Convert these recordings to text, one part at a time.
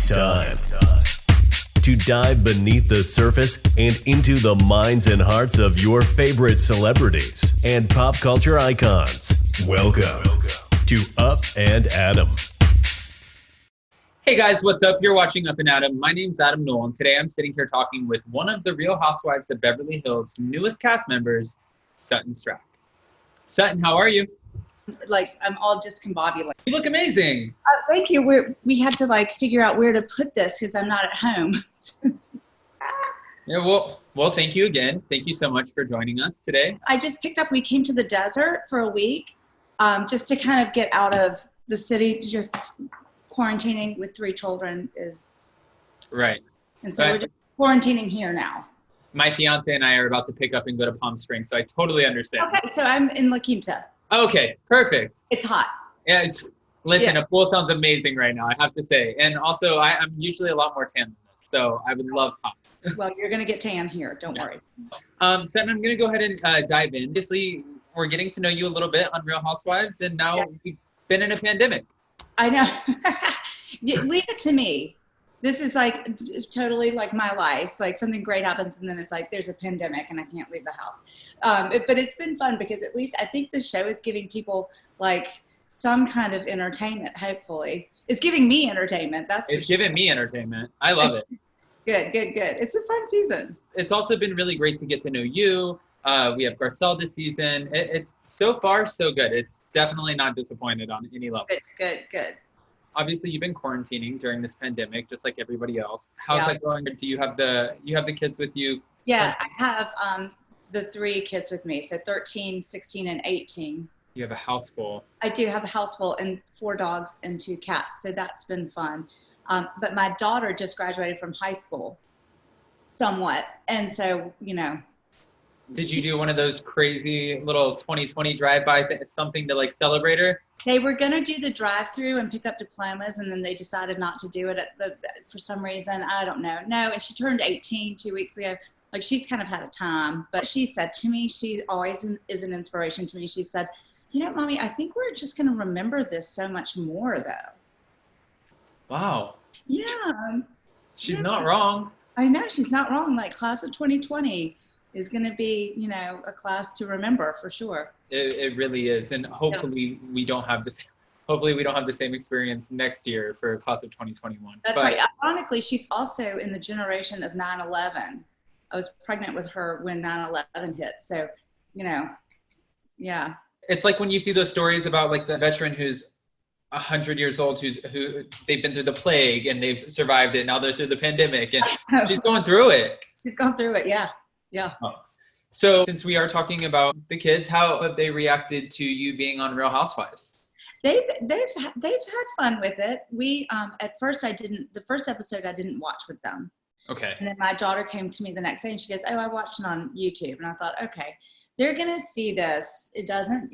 It's time to dive beneath the surface and into the minds and hearts of your favorite celebrities and pop culture icons. Welcome to Up and Adam. Hey guys, what's up? You're watching Up and Adam. My name's Adam Noel, and today I'm sitting here talking with one of the Real Housewives of Beverly Hills' newest cast members, Sutton Stracke. Sutton, how are you? I'm all discombobulated. You look amazing. Thank you. We had to figure out where to put this because I'm not at home. Yeah, well, thank you again. Thank you so much for joining us today. I just picked up. We came to the desert for a week, just to kind of get out of the city. Just quarantining with 3 children is right. And so we're just quarantining here now. My fiance and I are about to pick up and go to Palm Springs, so I totally understand. Okay, so I'm in La Quinta. Okay, perfect. It's hot. Yeah, listen, a pool sounds amazing right now, I have to say. And also, I'm usually a lot more tan than this, so I would love hot. Well, you're going to get tan here. Don't worry. Sutton, I'm going to go ahead and dive in. Obviously, we're getting to know you a little bit on Real Housewives, and now we've been in a pandemic. I know. Leave it to me. This is totally my life. Something great happens and then it's there's a pandemic and I can't leave the house. But it's been fun because at least I think the show is giving people some kind of entertainment, hopefully. It's giving me entertainment. It's giving me entertainment. I love it. Good. It's a fun season. It's also been really great to get to know you. We have Garcelle this season. It's so far so good. It's definitely not disappointed on any level. It's good. Obviously, you've been quarantining during this pandemic, just like everybody else. How's that going? Do you have the kids with you? Yeah, I have the 3 kids with me. So 13, 16, and 18. You have a house full. I do have a house full and 4 dogs and 2 cats. So that's been fun. But my daughter just graduated from high school somewhat. And so, Did you do one of those crazy little 2020 drive-by something to celebrate her? They were going to do the drive-through and pick up diplomas, and then they decided not to do it for some reason. I don't know. No, and she turned 18 2 weeks ago. She's kind of had a time. But she said to me, she always is an inspiration to me. She said, Mommy, I think we're just going to remember this so much more, though. Wow. Yeah. She's not wrong. I know, she's not wrong. Class of 2020 is going to be, a class to remember for sure. It really is. And hopefully we don't have this. Hopefully we don't have the same experience next year for class of 2021. That's right. Ironically, she's also in the generation of 9/11. I was pregnant with her when 9/11 hit. So, yeah. It's like when you see those stories about the veteran who's 100 years old, who they've been through the plague and they've survived it. Now they're through the pandemic and she's going through it. She's gone through it. Yeah. Yeah. Oh. So since we are talking about the kids, how have they reacted to you being on Real Housewives? They've had fun with it. We at first the first episode I didn't watch with them. Okay. And then my daughter came to me the next day and she goes, "Oh, I watched it on YouTube." And I thought, okay, they're gonna see this. It doesn't,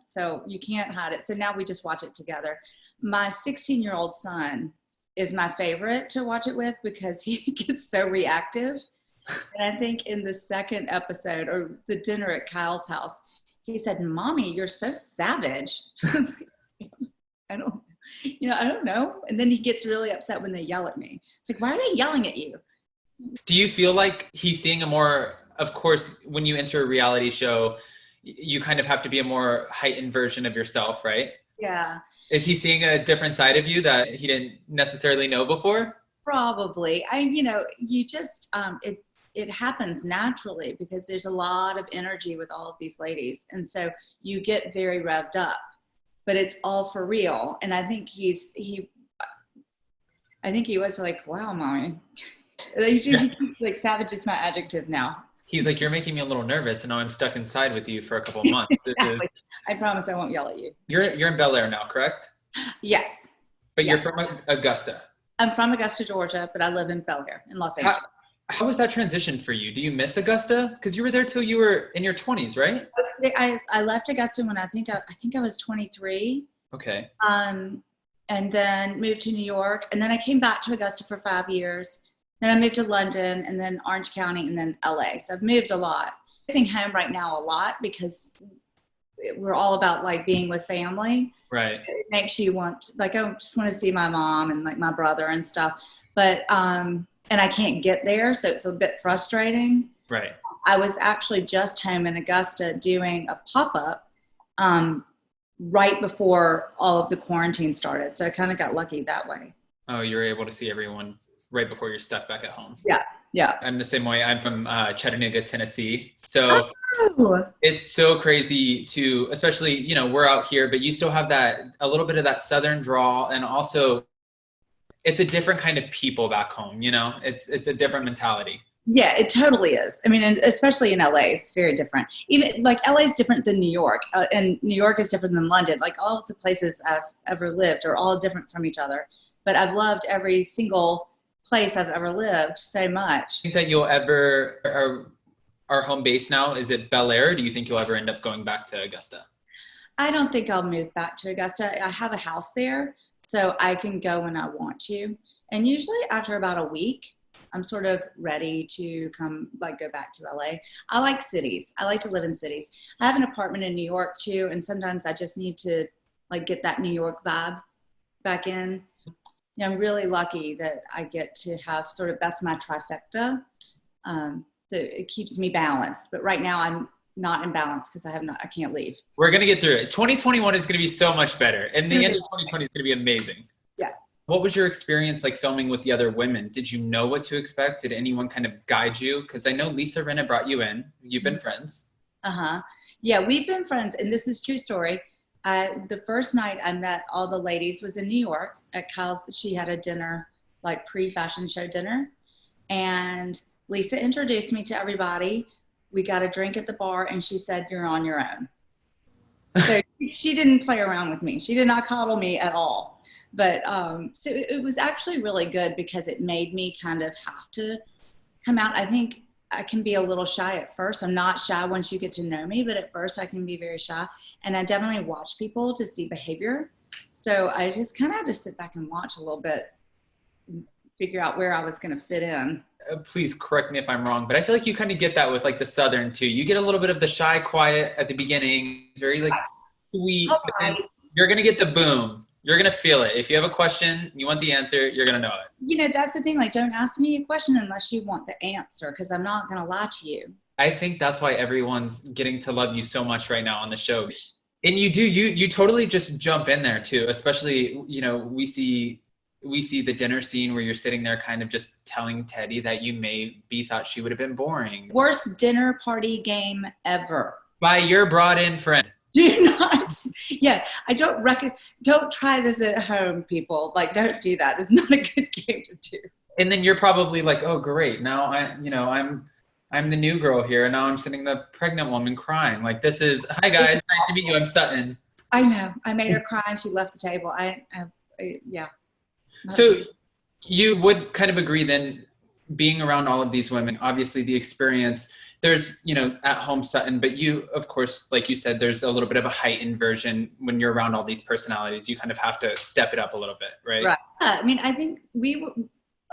so you can't hide it. So now we just watch it together. My 16-year-old son is my favorite to watch it with because he gets so reactive. And I think in the second episode, or the dinner at Kyle's house, he said, "Mommy, you're so savage." I was I don't know. And then he gets really upset when they yell at me. It's why are they yelling at you? Do you feel like he's seeing a more, of course, when you enter a reality show, you kind of have to be a more heightened version of yourself, right? Yeah. Is he seeing a different side of you that he didn't necessarily know before? Probably. You just, it happens naturally because there's a lot of energy with all of these ladies. And so you get very revved up, but it's all for real. And I think he was "Wow, Mommy." He keeps savage is my adjective now. He's "You're making me a little nervous and now I'm stuck inside with you for a couple of months." Exactly. I promise I won't yell at you. You're in Bel Air now, correct? Yes. But you're from Augusta. I'm from Augusta, Georgia, but I live in Bel Air in Los Angeles. How was that transition for you? Do you miss Augusta? Because you were there till you were in your 20s, right? I left Augusta when I think I was 23. Okay. And then moved to New York, and then I came back to Augusta for 5 years. Then I moved to London, and then Orange County, and then LA. So I've moved a lot. I'm missing home right now a lot because we're all about like being with family. Right. So it makes you want, like, I just want to see my mom and like my brother and stuff. But, and I can't get there. So it's a bit frustrating. Right. I was actually just home in Augusta doing a pop-up right before all of the quarantine started. So I kind of got lucky that way. Oh, you were able to see everyone right before you're stuck back at home. Yeah. Yeah. I'm the same way. I'm from Chattanooga, Tennessee. So Oh. it's so crazy to, especially, you know, we're out here, but you still have that, a little bit of that Southern drawl. And also it's a different kind of people back home, you know, it's a different mentality. Yeah, it totally is. I mean, and especially in LA, it's very different. Even like LA is different than New York, and New York is different than London. Like all of the places I've ever lived are all different from each other. But I've loved every single place I've ever lived so much. Do you think that you'll ever, our home base now, is it Bel Air? Or do you think you'll ever end up going back to Augusta? I don't think I'll move back to Augusta. I have a house there, so I can go when I want to. And usually after about a week, I'm sort of ready to come, like, go back to LA. I like cities. I like to live in cities. I have an apartment in New York too, and sometimes I just need to like get that New York vibe back in. You know, I'm really lucky that I get to have sort of, that's my trifecta. So it keeps me balanced. But right now I'm not in balance because I can't leave. We're going to get through it. 2021 is going to be so much better. And the end of 2020 is going to be amazing. Yeah. What was your experience like filming with the other women? Did you know what to expect? Did anyone kind of guide you? Because I know Lisa Rinna brought you in. You've been friends. Uh-huh. Yeah, we've been friends. And this is true story. The first night I met all the ladies was in New York at Kyle's. She had a dinner, like pre-fashion show dinner. And Lisa introduced me to everybody. We got a drink at the bar and she said, "You're on your own." So she didn't play around with me. She did not coddle me at all. But so it was actually really good because it made me kind of have to come out. I think I can be a little shy at first. I'm not shy once you get to know me, but at first I can be very shy. And I definitely watch people to see behavior. So I just kind of had to sit back and watch a little bit and figure out where I was going to fit in. Please correct me if I'm wrong, but I feel like you kind of get that with like the Southern too. You get a little bit of the shy, quiet at the beginning. It's very like sweet. Oh, but then you're going to get the boom. You're going to feel it. If you have a question, you want the answer, you're going to know it. You know, that's the thing. Like, don't ask me a question unless you want the answer, because I'm not going to lie to you. I think that's why everyone's getting to love you so much right now on the show. And you totally just jump in there too, especially, you know, we see the dinner scene where you're sitting there kind of just telling Teddy that you maybe thought she would have been boring. Worst dinner party game ever. By your brought-in friend. Do not. Yeah, don't try this at home, people. Like, don't do that. It's not a good game to do. And then you're probably like, oh, great. Now I'm the new girl here, and now I'm sitting the pregnant woman crying. Like, this is, hi guys, nice to meet you. I'm Sutton. I know. I made her cry and she left the table. Yeah. So you would kind of agree then, being around all of these women, obviously the experience, there's, you know, at home Sutton, but you, of course, like you said, there's a little bit of a heightened version when you're around all these personalities. You kind of have to step it up a little bit, right? Right. I mean, I think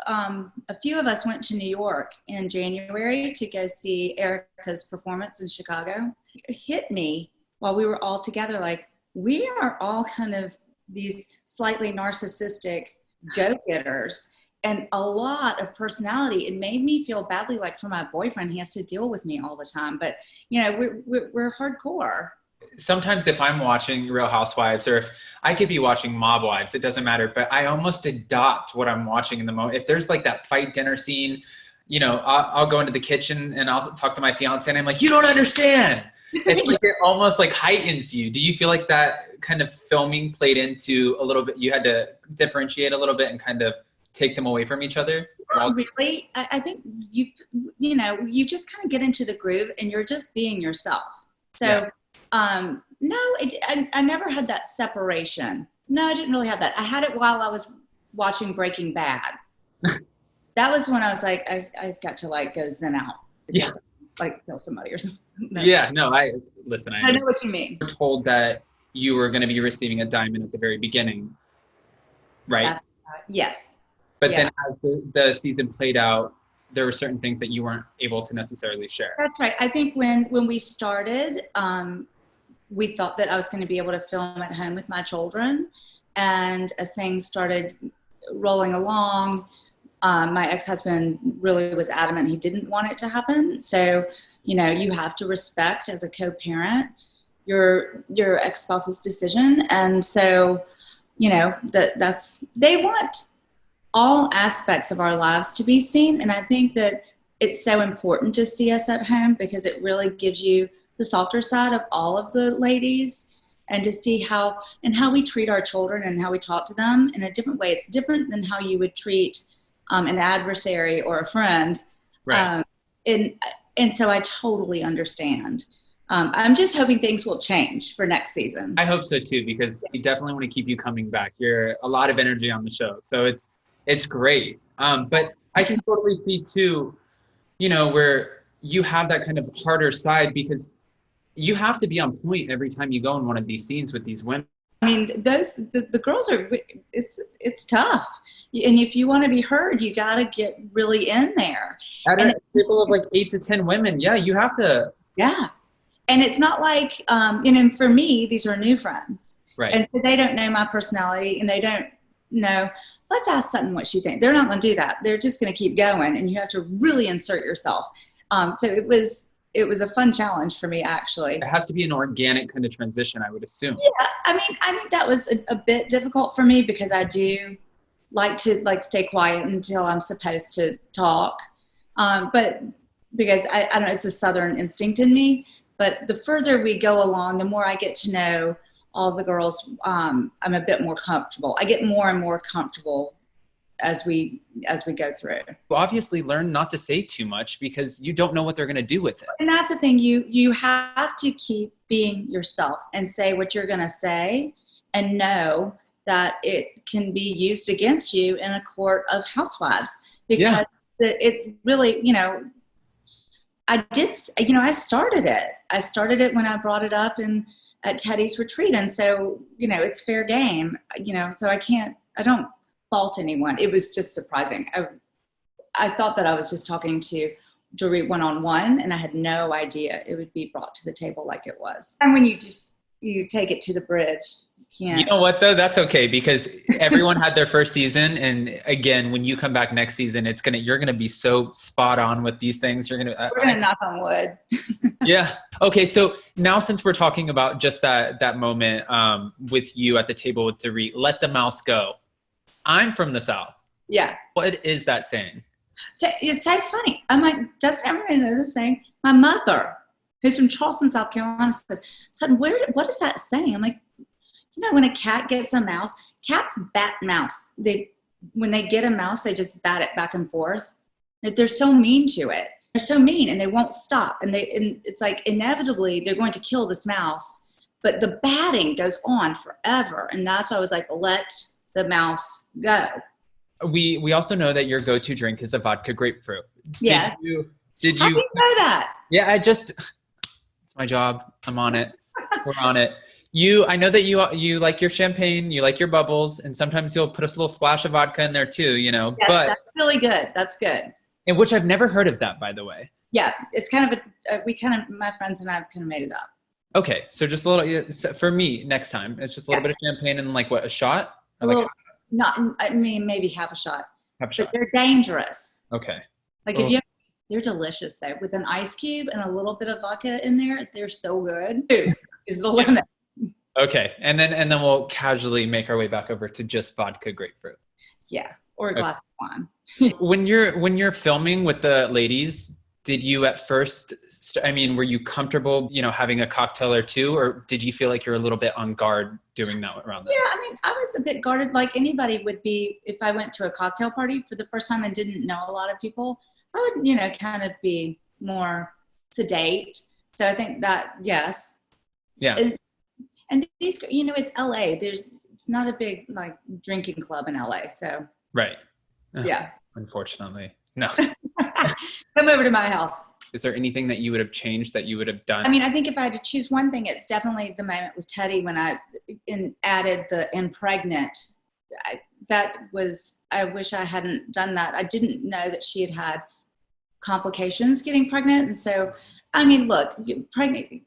a few of us went to New York in January to go see Erica's performance in Chicago. It hit me while we were all together, like, we are all kind of these slightly narcissistic go-getters and a lot of personality. It made me feel badly, like, for my boyfriend. He has to deal with me all the time, but you know, we're hardcore. Sometimes if I'm watching Real Housewives, or if I could be watching Mob Wives, it doesn't matter, but I almost adopt what I'm watching in the moment. If there's like that fight dinner scene, you know, I'll go into the kitchen and I'll talk to my fiance and I'm like, you don't understand. It's like it almost like heightens you. Do you feel like that kind of filming played into a little bit, you had to differentiate a little bit and kind of take them away from each other? Not really. I think you just kind of get into the groove and you're just being yourself. So yeah. No, I never had that separation. No, I didn't really have that. I had it while I was watching Breaking Bad. That was when I was like, I've got to like go zen out. Yeah. Like kill somebody or something. No. Yeah, no, I know what you mean. You were told that you were going to be receiving a diamond at the very beginning, right? Yes. But then as the season played out, there were certain things that you weren't able to necessarily share. That's right. I think when we started, we thought that I was going to be able to film at home with my children. And as things started rolling along, my ex-husband really was adamant he didn't want it to happen. So, you know, you have to respect as a co-parent your ex-spouse's decision. And so, you know, they want all aspects of our lives to be seen. And I think that it's so important to see us at home because it really gives you the softer side of all of the ladies, and to see how we treat our children and how we talk to them in a different way. It's different than how you would treat an adversary or a friend. Right. And so I totally understand. I'm just hoping things will change for next season. I hope so too, because we definitely want to keep you coming back. You're a lot of energy on the show. So it's great. But I can totally see too, you know, where you have that kind of harder side because you have to be on point every time you go in one of these scenes with these women. I mean, the girls are, it's tough. And if you want to be heard, you got to get really in there. At a table of like 8 to 10 women, yeah, you have to. Yeah. And it's not like, you know, for me, these are new friends. Right. And so they don't know my personality and they don't know, let's ask Sutton what she thinks. They're not going to do that. They're just going to keep going and you have to really insert yourself. So it was a fun challenge for me, actually. It has to be an organic kind of transition, I would assume. Yeah, I mean, I think that was a bit difficult for me because I do like to stay quiet until I'm supposed to talk. But because I don't know, it's a Southern instinct in me. But the further we go along, the more I get to know all the girls, I'm a bit more comfortable. I get more and more comfortable as we go through. Well, obviously learn not to say too much because you don't know what they're going to do with it. And that's the thing, you have to keep being yourself and say what you're going to say and know that it can be used against you in a court of housewives because it really, you know, I started it. I started it when I brought it up at Teddy's retreat. And so, you know, it's fair game, you know, so I don't fault anyone. It was just surprising. I thought that I was just talking to Dorit one-on-one and I had no idea it would be brought to the table like it was. And when you take it to the bridge, you can't. You know what though? That's okay because everyone had their first season. And again, when you come back next season, you're going to be so spot on with these things. We're going to knock on wood. Yeah. Okay. So now since we're talking about just that moment with you at the table with Dorit, let the mouse go. I'm from the South. Yeah. What is that saying? So it's so funny. I'm like, doesn't everybody know this saying? My mother, who's from Charleston, South Carolina, said, what is that saying? I'm like, you know, when a cat gets a mouse, cats bat mouse. When they get a mouse, they just bat it back and forth. They're so mean to it. They're so mean and they won't stop. And it's like inevitably they're going to kill this mouse, but the batting goes on forever. And that's why I was like, let the mouse go. We also know that your go-to drink is a vodka grapefruit. Yeah. Did How you do you know that? Yeah, it's my job. I'm on it. We're on it. I know that you like your champagne, you like your bubbles, and sometimes you'll put a little splash of vodka in there too, you know. Yes, but that's really good. That's good. And which I've never heard of that, by the way. Yeah, it's kind of my friends and I have kind of made it up. Okay, so just a little, for me next time, it's just a little bit of champagne and like what, a shot? Or Maybe half a shot. Half a shot. But they're dangerous. Okay. Like they're delicious though. With an ice cube and a little bit of vodka in there, they're so good. 2 is the limit. Okay, and then we'll casually make our way back over to just vodka grapefruit. Yeah, or a glass of wine. When you're filming with the ladies, did you at first, were you comfortable, you know, having a cocktail or two, or did you feel like you're a little bit on guard doing that around that? Yeah, I was a bit guarded like anybody would be if I went to a cocktail party for the first time and didn't know a lot of people. I would, you know, kind of be more sedate. So I think that, yes. Yeah. And these, you know, it's LA. It's not a big like drinking club in LA. So. Right. Yeah. Unfortunately. No. Come over to my house. Is there anything that you would have changed that you would have done? I mean, I think if I had to choose one thing, it's definitely the moment with Teddy when I added the "and pregnant." I wish I hadn't done that. I didn't know that she had complications getting pregnant. And so, I mean, look, pregnant,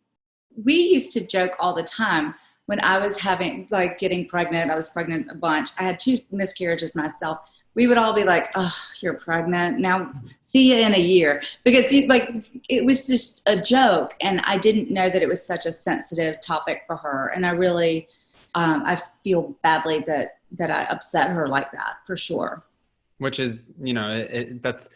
we used to joke all the time when I was getting pregnant. I was pregnant a bunch. I had 2 miscarriages myself. We would all be like, "Oh, you're pregnant. Now see you in a year." Because it was just a joke. And I didn't know that it was such a sensitive topic for her. And I really, I feel badly that I upset her like that, for sure. Which is, that's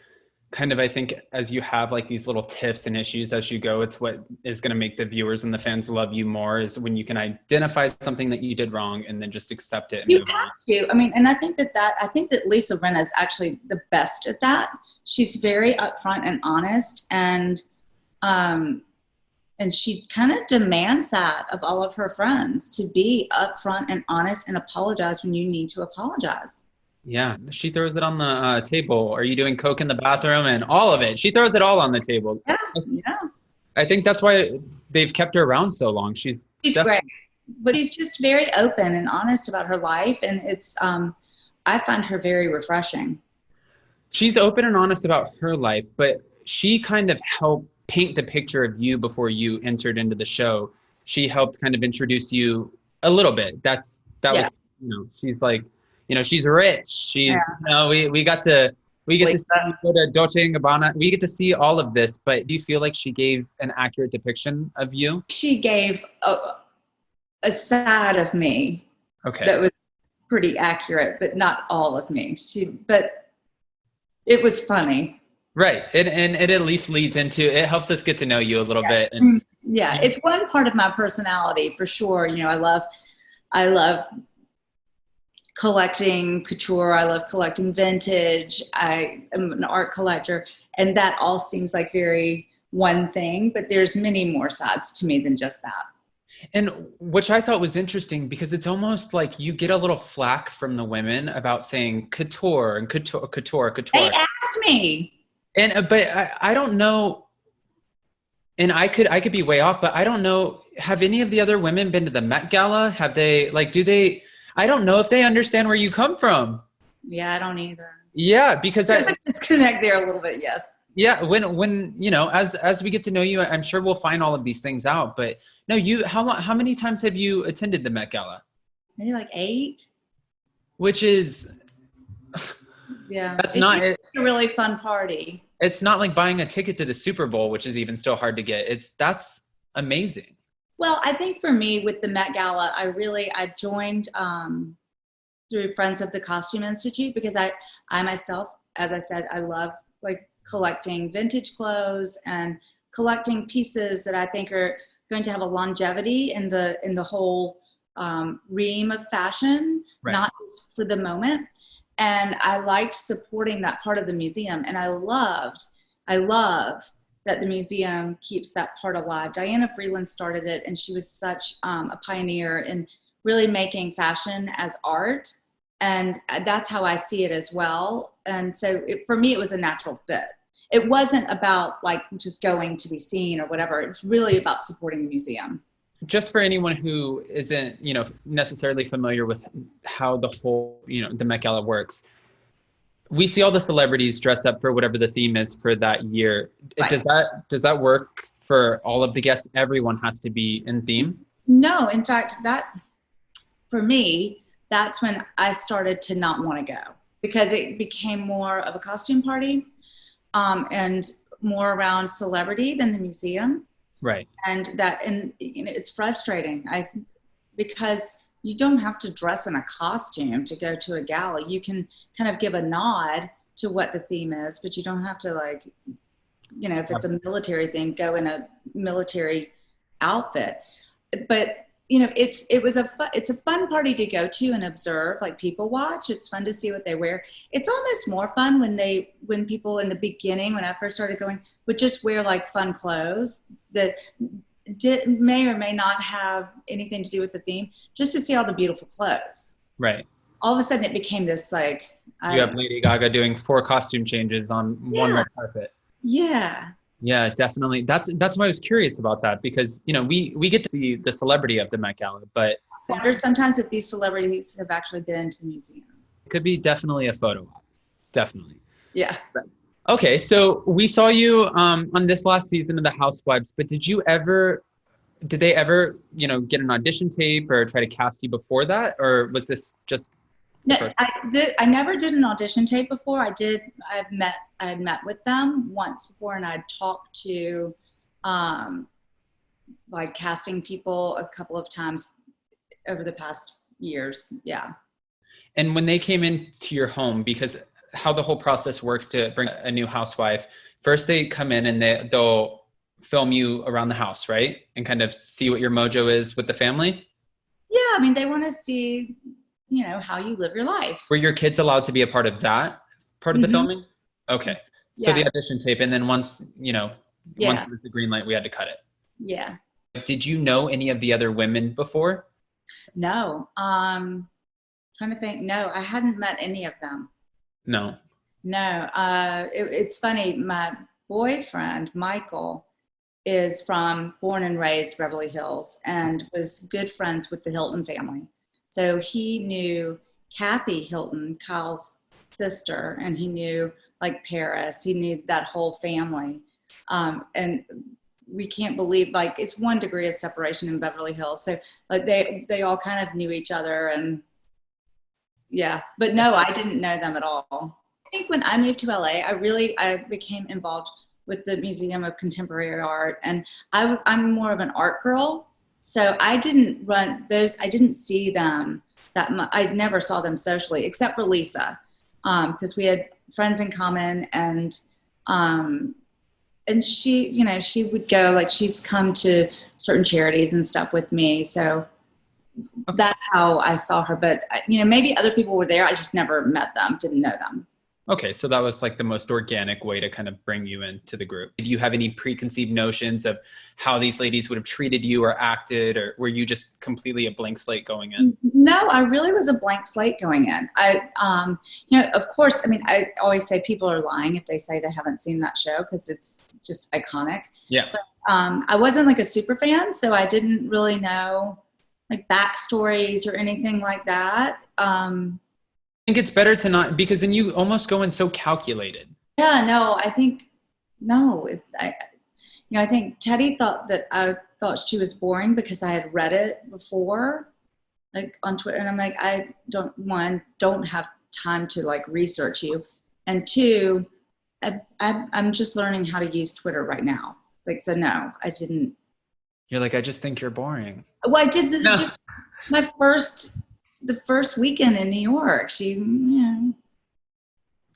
kind of, I think, as you have like these little tiffs and issues as you go, it's what is going to make the viewers and the fans love you more, is when you can identify something that you did wrong and then just accept it. And you have to. I mean, and I think that Lisa Rinna is actually the best at that. She's very upfront and honest, and she kind of demands that of all of her friends, to be upfront and honest and apologize when you need to apologize. Yeah, she throws it on the table. Are you doing coke in the bathroom? And all of it. She throws it all on the table. Yeah. I think that's why they've kept her around so long. She's great, but she's just very open and honest about her life, and it's I find her very refreshing. She's open and honest about her life, but she kind of helped paint the picture of you before you entered into the show. She helped kind of introduce you a little bit. That was, she's like, she's rich. She's, we get to see go to Dolce & Gabbana. We get to see all of this, but do you feel like she gave an accurate depiction of you? She gave a side of me that was pretty accurate, but not all of me. But it was funny. Right. And it at least leads into, it helps us get to know you a little bit. And it's one part of my personality for sure. I love collecting couture. I love collecting vintage. I am an art collector, and that all seems like very one thing, but there's many more sides to me than just that. And which I thought was interesting, because it's almost like you get a little flack from the women about saying couture and couture. They asked me. But I don't know, and I could be way off, but I don't know, have any of the other women been to the Met Gala? Have they, I don't know if they understand where you come from. Yeah, I don't either. Yeah, because there's a disconnect there a little bit, yes. Yeah, when as we get to know you, I'm sure we'll find all of these things out. But no, how many times have you attended the Met Gala? Maybe like 8. Which is it's not a really fun party. It's not like buying a ticket to the Super Bowl, which is even still hard to get. That's amazing. Well, I think for me with the Met Gala, I joined through Friends of the Costume Institute, because I myself, as I said, I love collecting vintage clothes and collecting pieces that I think are going to have a longevity in the whole ream of fashion, not just for the moment. And I liked supporting that part of the museum, and I love that the museum keeps that part alive. Diana Freeland started it, and she was such a pioneer in really making fashion as art. And that's how I see it as well. And so for me, it was a natural fit. It wasn't about just going to be seen or whatever. It's really about supporting the museum. Just for anyone who isn't, necessarily familiar with how the whole, the Met Gala works, we see all the celebrities dress up for whatever the theme is for that year. Right. Does that work for all of the guests? Everyone has to be in theme? No, in fact, for me, that's when I started to not want to go, because it became more of a costume party and more around celebrity than the museum. Right. And it's frustrating. Because you don't have to dress in a costume to go to a gala. You can kind of give a nod to what the theme is, but you don't have to if it's a military thing, go in a military outfit. But it's a fun party to go to and observe, people watch. It's fun to see what they wear. It's almost more fun when people in the beginning, when I first started going, would just wear fun clothes that may or may not have anything to do with the theme, just to see all the beautiful clothes. Right. All of a sudden it became this you have Lady Gaga doing 4 costume changes on one red carpet. Yeah. Yeah, definitely. That's why I was curious about that, because we get to see the celebrity of the Met Gala, but I wonder sometimes if these celebrities have actually been to the museum. It could be definitely a photo op. Definitely. Yeah. Okay, so we saw you on this last season of the Housewives, but did you ever did they ever, get an audition tape or try to cast you before that? Or was this just No, I never did an audition tape before. I had met with them once before, and I'd talked to like casting people a couple of times over the past years. Yeah. And when they came into your home, because how the whole process works to bring a new housewife, first they come in and they'll film you around the house, right? And kind of see what your mojo is with the family? Yeah, I mean, they want to see, how you live your life. Were your kids allowed to be a part of that part of the filming? Okay. So the audition tape, and then once it was the green light, we had to cut it. Yeah. Did you know any of the other women before? No. Trying to think. No, I hadn't met any of them. No. No. It's funny. My boyfriend, Michael, is born and raised Beverly Hills and was good friends with the Hilton family. So he knew Kathy Hilton, Kyle's sister, and he knew like Paris. He knew that whole family. And we can't believe, like, it's 1 degree of separation in Beverly Hills. So like they all kind of knew each other, and yeah, but no, I didn't know them at all. I think when I moved to LA, I became involved with the Museum of Contemporary Art, and I'm more of an art girl. So I didn't see them that much. I never saw them socially, except for Lisa, because we had friends in common, and she would go, like, she's come to certain charities and stuff with me. So that's how I saw her. But, maybe other people were there. I just never met them, didn't know them. Okay, so that was like the most organic way to kind of bring you into the group. Did you have any preconceived notions of how these ladies would have treated you or acted, or were you just completely a blank slate going in? No, I really was a blank slate going in. Of course, I mean, I always say people are lying if they say they haven't seen that show, because it's just iconic. Yeah. But I wasn't like a super fan, so I didn't really know like backstories or anything like that. I think it's better to not, because then you almost go in so calculated. Yeah, no, I think, no. I think Teddy thought that I thought she was boring because I had read it before, like on Twitter. And I'm like, I don't have time to like research you. And 2, I'm just learning how to use Twitter right now. Like, so no, I didn't. You're like, I just think you're boring. Well, I did just the first weekend in New York. And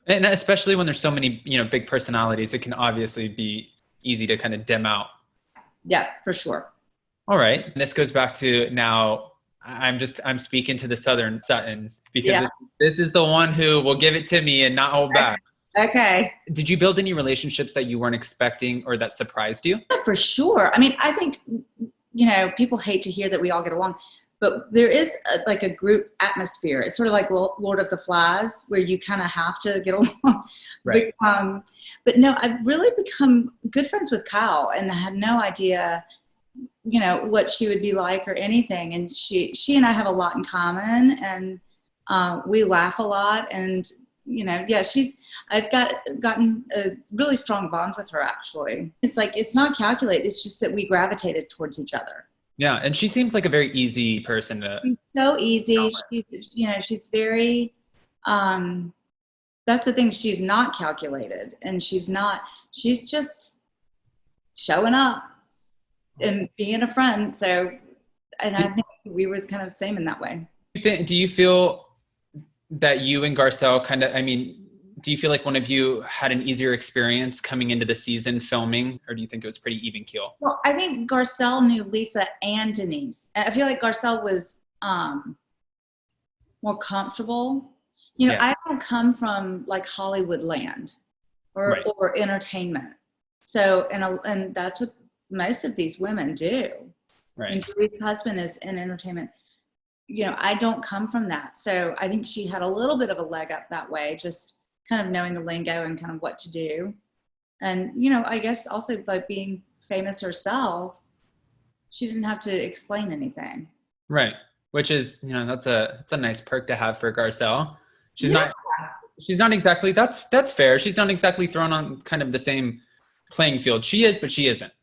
especially when there's so many, big personalities, it can obviously be easy to kind of dim out. Yeah, for sure. All right. And this goes back to now, I'm speaking to the Southern Sutton, because this is the one who will give it to me and not hold back. Okay. Did you build any relationships that you weren't expecting or that surprised you? Yeah, for sure. I mean, I think, people hate to hear that we all get along, but there is a group atmosphere. It's sort of like Lord of the Flies, where you kind of have to get along. Right. But no, I've really become good friends with Kyle, and I had no idea, what she would be like or anything. And she and I have a lot in common, and we laugh a lot. And I've gotten a really strong bond with her, actually. It's like, it's not calculated. It's just that we gravitated towards each other. Yeah. And she seems like a very easy person to. She's so easy. She's very, that's the thing. She's not calculated, and she's just showing up and being a friend. So, and I think we were kind of the same in that way. Do you feel that you and Garcelle do you feel like one of you had an easier experience coming into the season filming, or do you think it was pretty even keel? Well, I think Garcelle knew Lisa and Denise. And I feel like Garcelle was more comfortable. I don't come from like Hollywood land or entertainment. So, and that's what most of these women do. Right. And Julie's husband is in entertainment. I don't come from that. So I think she had a little bit of a leg up that way, just kind of knowing the lingo and kind of what to do. And, I guess also by being famous herself, she didn't have to explain anything. Right. Which is, that's a nice perk to have for Garcelle. She's not exactly, that's fair. She's not exactly thrown on kind of the same playing field. She is, but she isn't.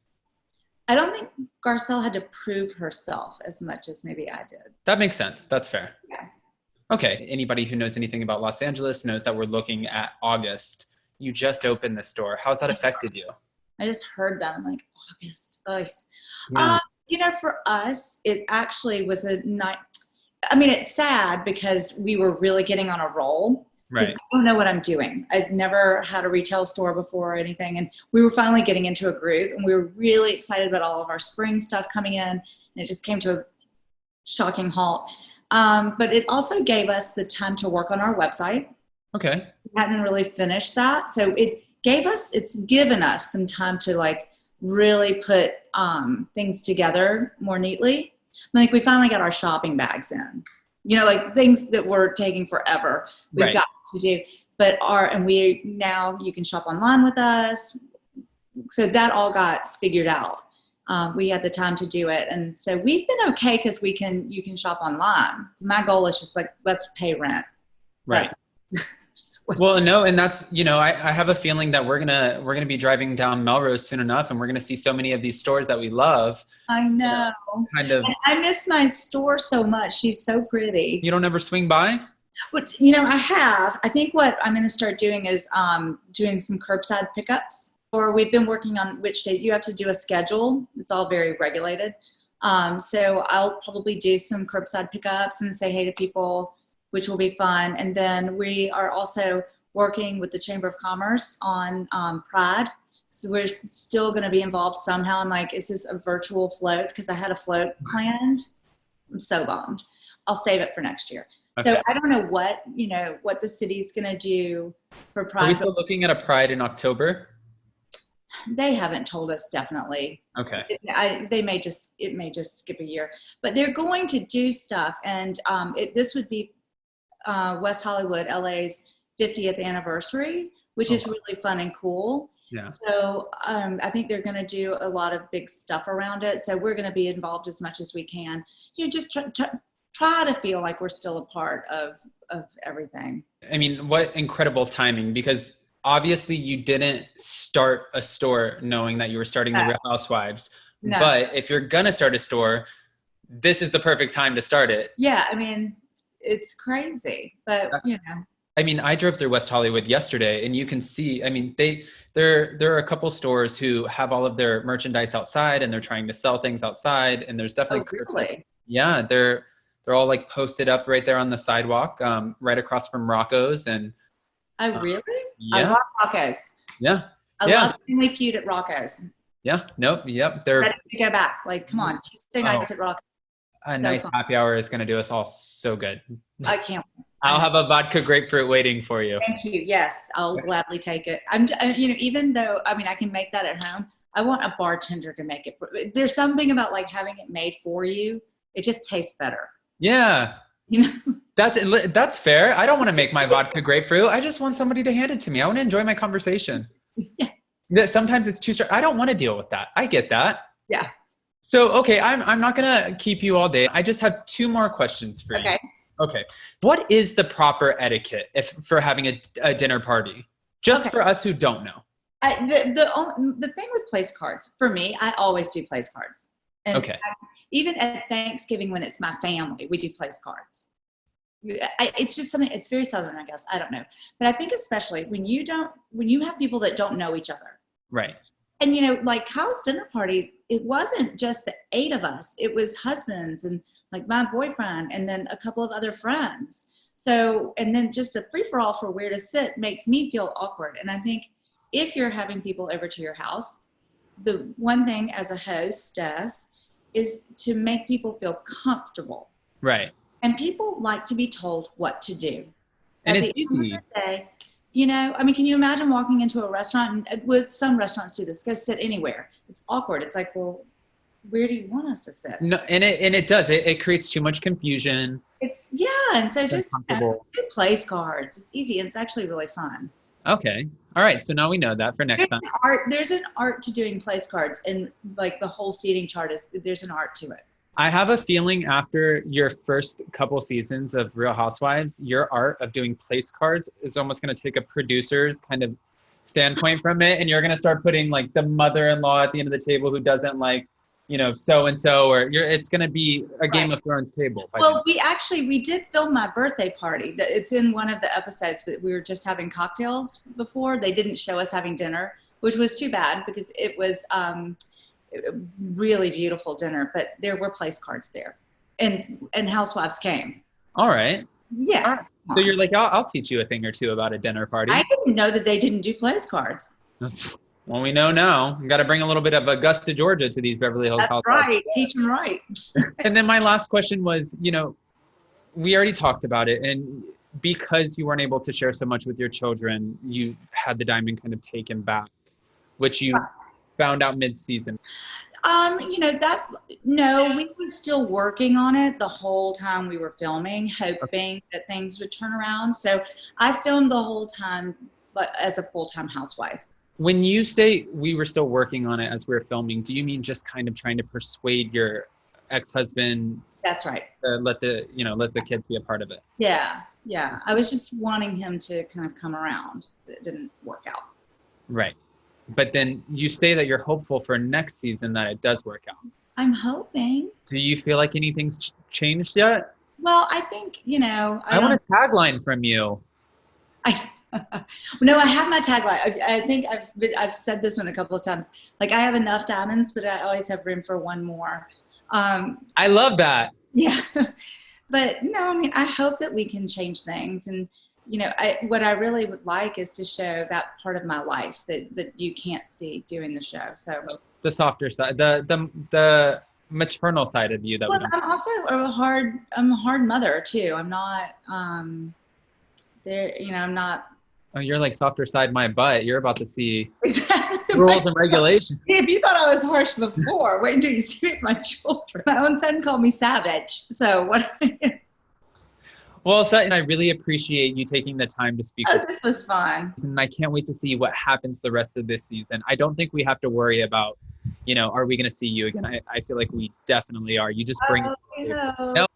I don't think Garcelle had to prove herself as much as maybe I did. That makes sense. That's fair. Yeah. Okay. Anybody who knows anything about Los Angeles knows that we're looking at August. You just opened the store. How's that affected you? I just heard that. I'm like, August. Yeah. For us, it actually was a night. I mean, it's sad because we were really getting on a roll. Right. I don't know what I'm doing. I've never had a retail store before or anything. And we were finally getting into a groove, and we were really excited about all of our spring stuff coming in. And it just came to a shocking halt. But it also gave us the time to work on our website. Okay. We hadn't really finished that. So it's given us some time to like really put things together more neatly. I think we finally got our shopping bags in, like things that were taking forever. We've got to do, now you can shop online with us. So that all got figured out. We had the time to do it. And so we've been okay because you can shop online. My goal is just like, let's pay rent. Right. Well, no, and that's, I have a feeling that we're gonna be driving down Melrose soon enough, and we're gonna see so many of these stores that we love. I know. Kind of. And I miss my store so much. She's so pretty. You don't ever swing by? But I have. I think what I'm going to start doing is doing some curbside pickups. Or we've been working on which days you have to do a schedule. It's all very regulated. So I'll probably do some curbside pickups and say hey to people, which will be fun. And then we are also working with the Chamber of Commerce on Pride. So we're still going to be involved somehow. I'm like, is this a virtual float? Because I had a float planned. I'm so bummed. I'll save it for next year. Okay. So I don't know what the city's going to do for Pride. Are we still looking at a Pride in October? They haven't told us definitely. Okay. It may just skip a year, but they're going to do stuff. And this would be West Hollywood, LA's 50th anniversary, which is really fun and cool. Yeah. So I think they're going to do a lot of big stuff around it. So we're going to be involved as much as we can. Just try to feel like we're still a part of everything. I mean, what incredible timing, because obviously you didn't start a store knowing that you were starting the Real Housewives. No. But if you're going to start a store, this is the perfect time to start it. Yeah. I mean, it's crazy, but I mean, I drove through West Hollywood yesterday, and you can see, I mean, there are a couple stores who have all of their merchandise outside, and they're trying to sell things outside, and there's definitely really? Yeah, they're all like posted up right there on the sidewalk, right across from Rocco's. And really? Yeah. I love Rocco's. Yeah. I love Family Feud at Rocco's. Yeah. Nope. Yep. They're ready to go back. Like, come on, Tuesday nights at Rocco's. A nice happy hour is going to do us all so good. I can't. I'll have a vodka grapefruit waiting for you. Thank you. Yes, I'll gladly take it. Even though, I can make that at home, I want a bartender to make it. There's something about like having it made for you. It just tastes better. Yeah. That's fair. I don't want to make my vodka grapefruit. I just want somebody to hand it to me. I want to enjoy my conversation. Yeah. Sometimes it's too stressful. I don't want to deal with that. I get that. Yeah. So, okay, I'm not going to keep you all day. I just have 2 more questions for you. Okay. What is the proper etiquette for having a dinner party? Just for us who don't know. The thing with place cards, for me, I always do place cards. And even at Thanksgiving when it's my family, we do place cards. It's just something, it's very Southern, I guess. I don't know. But I think especially when you have people that don't know each other. Right. And, like Kyle's dinner party, it wasn't just the 8 of us. It was husbands and like my boyfriend and then a couple of other friends. So, and then just a free-for-all for where to sit makes me feel awkward. And I think if you're having people over to your house, the one thing as a hostess is to make people feel comfortable. Right. And people like to be told what to do. And it's easy. Can you imagine walking into a restaurant and with some restaurants do this, go sit anywhere. It's awkward. It's like, well, where do you want us to sit? No, and it does. It creates too much confusion. And so just do place cards. It's easy. And it's actually really fun. Okay. All right. So now we know that for next time. There's an art to doing place cards, and like the whole seating chart there's an art to it. I have a feeling after your first couple seasons of Real Housewives, your art of doing place cards is almost going to take a producer's kind of standpoint from it. And you're going to start putting like the mother-in-law at the end of the table who doesn't like so-and-so, or it's going to be a Game of Thrones table. Well, we did film my birthday party. It's in one of the episodes, but we were just having cocktails before. They didn't show us having dinner, which was too bad because it was really beautiful dinner, but there were place cards there and Housewives came. All right. Yeah. All right. So you're like, I'll teach you a thing or two about a dinner party. I didn't know that they didn't do place cards. Well, we know now. We got to bring a little bit of Augusta, Georgia to these Beverly Hills Housewives. That's right. Teach them right. And then my last question was, we already talked about it. And because you weren't able to share so much with your children, you had the diamond kind of taken back, which you found out mid-season. We were still working on it the whole time we were filming, hoping that things would turn around. So I filmed the whole time, but as a full-time housewife. When you say we were still working on it as we were filming, do you mean just kind of trying to persuade your ex-husband? That's right. To let the kids be a part of it? Yeah. I was just wanting him to kind of come around, but it didn't work out. Right. But then you say that you're hopeful for next season that it does work out. I'm hoping. Do you feel like anything's changed yet? Well, I think, I want a tagline from you. No, I have my tagline. I think I've said this one a couple of times. Like, I have enough diamonds, but I always have room for one more. I love that. Yeah. But no, I hope that we can change things. And, what I really would like is to show that part of my life that you can't see doing the show. So the softer side, the maternal side of you that I'm also a hard mother too. I'm not I'm not. Oh, you're like softer side my butt. You're about to see exactly rules and regulations. If you thought I was harsh before, wait until you see my children. My own son called me savage. So what? Well, Sutton, I really appreciate you taking the time to speak. This was fun. And I can't wait to see what happens the rest of this season. I don't think we have to worry about, are we going to see you again? I feel like we definitely are. You just bring No,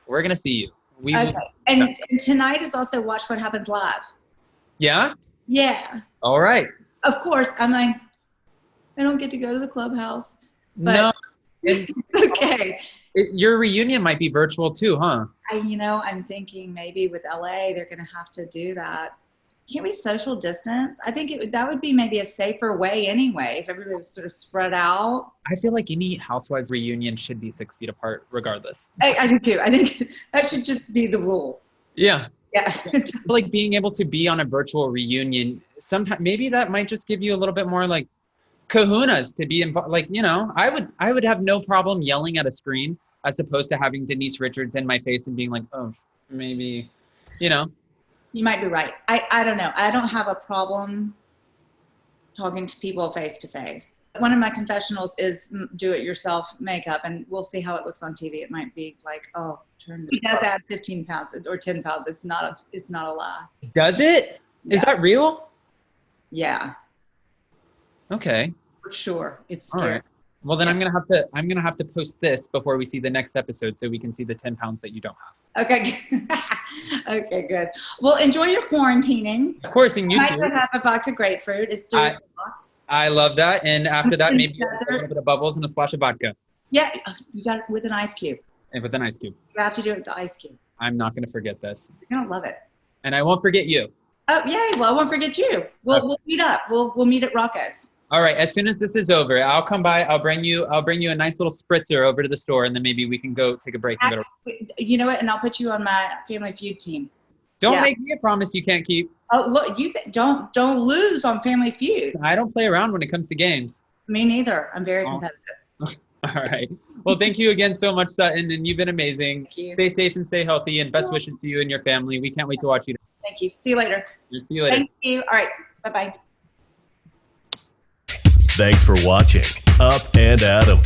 we're going to see you. Okay. And tonight is also Watch What Happens Live. Yeah? Yeah. All right. Of course, I'm like, I don't get to go to the clubhouse. But no. It's okay. Your reunion might be virtual too, huh? I'm thinking maybe with LA, they're going to have to do that. Can't we social distance? I think that would be maybe a safer way anyway, if everybody was sort of spread out. I feel like any Housewives reunion should be 6 feet apart regardless. I do too. I think that should just be the rule. Yeah. Yeah. Like being able to be on a virtual reunion, sometimes maybe that might just give you a little bit more like kahunas to be involved. Like, I would have no problem yelling at a screen as opposed to having Denise Richards in my face and being like, oh, maybe, You might be right. I don't know. I don't have a problem talking to people face to face. One of my confessionals is do-it-yourself makeup, and we'll see how it looks on TV. It might be like, he does add 15 pounds or 10 pounds. It's not a lie. Does it? Yeah. Is that real? Yeah. Okay. For sure. It's scary. All right. Well, then I'm gonna have to post this before we see the next episode so we can see the 10 pounds that you don't have. Okay. Okay, good. Well, enjoy your quarantining. Of course, and you too. I could have a vodka grapefruit. It's 3 o'clock. I love that. And after that, maybe a little bit of bubbles and a splash of vodka. Yeah, you got it with an ice cube. And with an ice cube. You have to do it with the ice cube. I'm not going to forget this. You're going to love it. And I won't forget you. Oh, yay. Well, I won't forget you. We'll meet up. We'll meet at Rocco's. All right. As soon as this is over, I'll come by. I'll bring you a nice little spritzer over to the store, and then maybe we can go take a break. You know what? And I'll put you on my Family Feud team. Don't make me a promise you can't keep. Oh, look, don't lose on Family Feud. I don't play around when it comes to games. Me neither. I'm very competitive. All right. Well, thank you again so much, Sutton, and you've been amazing. Thank you. Stay safe and stay healthy, and best wishes to you and your family. We can't wait to watch you. Thank you. See you later. See you later. Thank you. All right. Bye-bye. Thanks for watching Up and Adam.